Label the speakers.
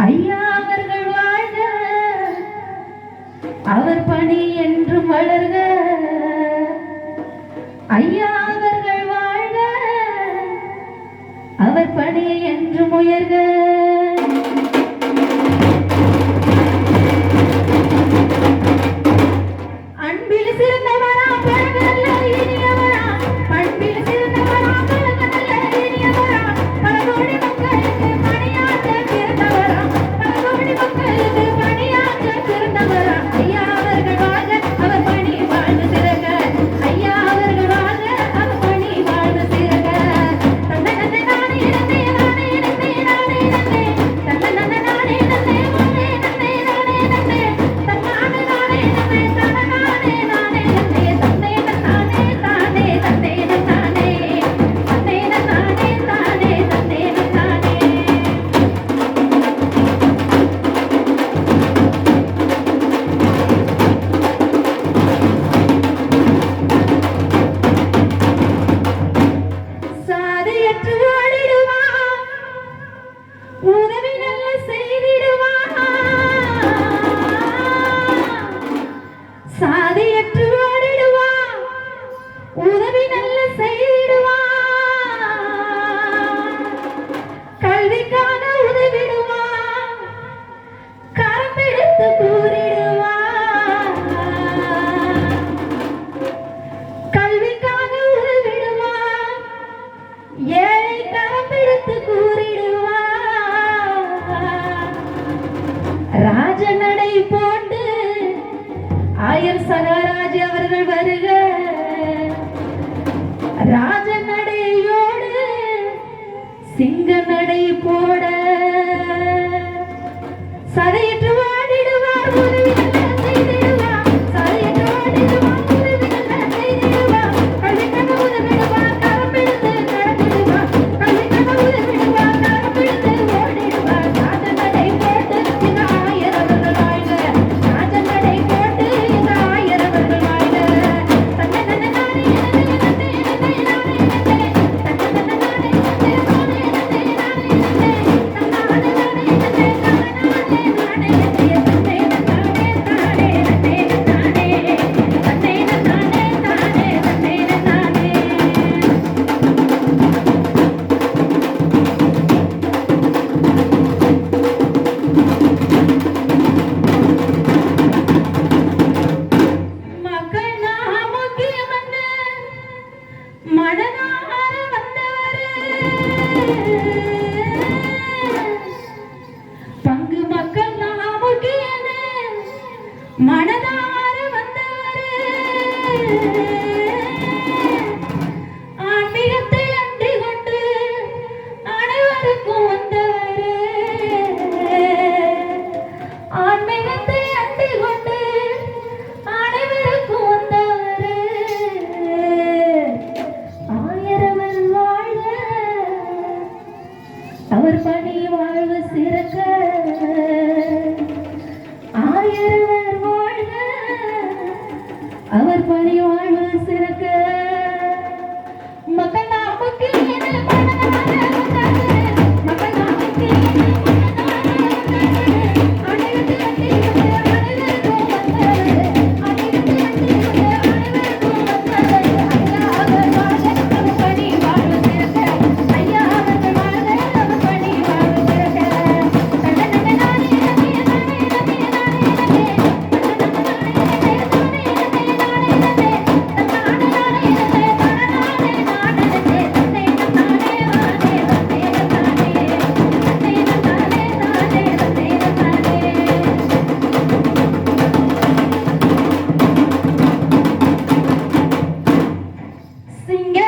Speaker 1: ஐயா அவர்கள் வாழ்க, அவர் பணி என்றும் வளர்க. ஐயா அவர்கள் வாழ்க, அவர் பணி என்றும் உயர்க. அன்பில் சிறந்தவரா, பழகல்ல இனியவரா, பண்பில் சிறந்தவரா, பழகல்ல இனியவரா, பல கோடி மக்களுக்கு பணியாற்ற பிறந்தவரா, பல கோடி மக்களுக்கு பணியாற்ற பிறந்தவரா. ஐயா அவர்கள் வாழ்க, அவர் பணி வாழ்க சிறக. ஐயா அவர்கள் வாழ்க, அவர் பணி வாழ்க சிறக. தன்னை நன்னை நானே நன்னை நானே நன்னை நானே நன்னை தன்னை நன்னை நானே நன்னை நானே நன்னை நானே நன்னை தன்னானே நானே நன்னை தன்னானே நானே நன்னை தன்னை நானே தானே தன்னை நானே தன்னை நானே தானே தன்னை நானே. சாதியற்று ஓடிடுவான், உதவி நல்ல செய்திடுவான். சாதியற்று ஓடிடுவான், உதவி நல்ல செய்திடுவான். கல்விக்காக உதவிடுவான், கரம் பிடித்து கூறிடுவான். கல்விக்காக உதவிடுவான், ஏழை கரம் பிடித்து கூறிடுவான். ராஜநடை போட்டு ஆயர் சகாராஜ் அவர்கள் வருக. ராஜநடையோடு சிங்க நடை போட சதையற்று வாடிடுவார், உதவி நல்ல செய்திடுவார். சதையற்று வாடிடுவார், உதவி நல்ல செய்திடுவார். கல்விக்காக உதவிடுவார், கரம் பிடித்து நடத்திடுவார். கல்விக்காக உதவிடுவார், கரம் பிடித்து ஓடிடுவார். ராஜநடை போட்டு இந்த ஆயர் அவர்கள் வாழ்க. ராஜநடை போட்டு இந்த ஆயர் அவர்கள் வாழ்க. தன்னை நன்னை நானே நன்னை நன்னை நன்னை நானே நன்னை தன்னை நன்னை நானே நன்னை நானே நன்னை நானே நன்னை தன்னானே நானே நன்னை தன்னானே நானே நன்னை தன்னை நானே தானே நன்னை நானே தன்னை நானே தானே தன்னை நானே. மக்கள் நாம் முக்கியமென்று மனதார வந்தவரே, பங்கு மக்கள் நாம் முக்கியமே மனதார வந்தவரே. ஆன்மீகத்தை அண்டி கொண்டு அனைவருக்கும் வந்தவரே. ஆன்மீகத்தை அண்டி கொண்டு அனைவருக்கும் வந்தவரே. ஆய சிங்க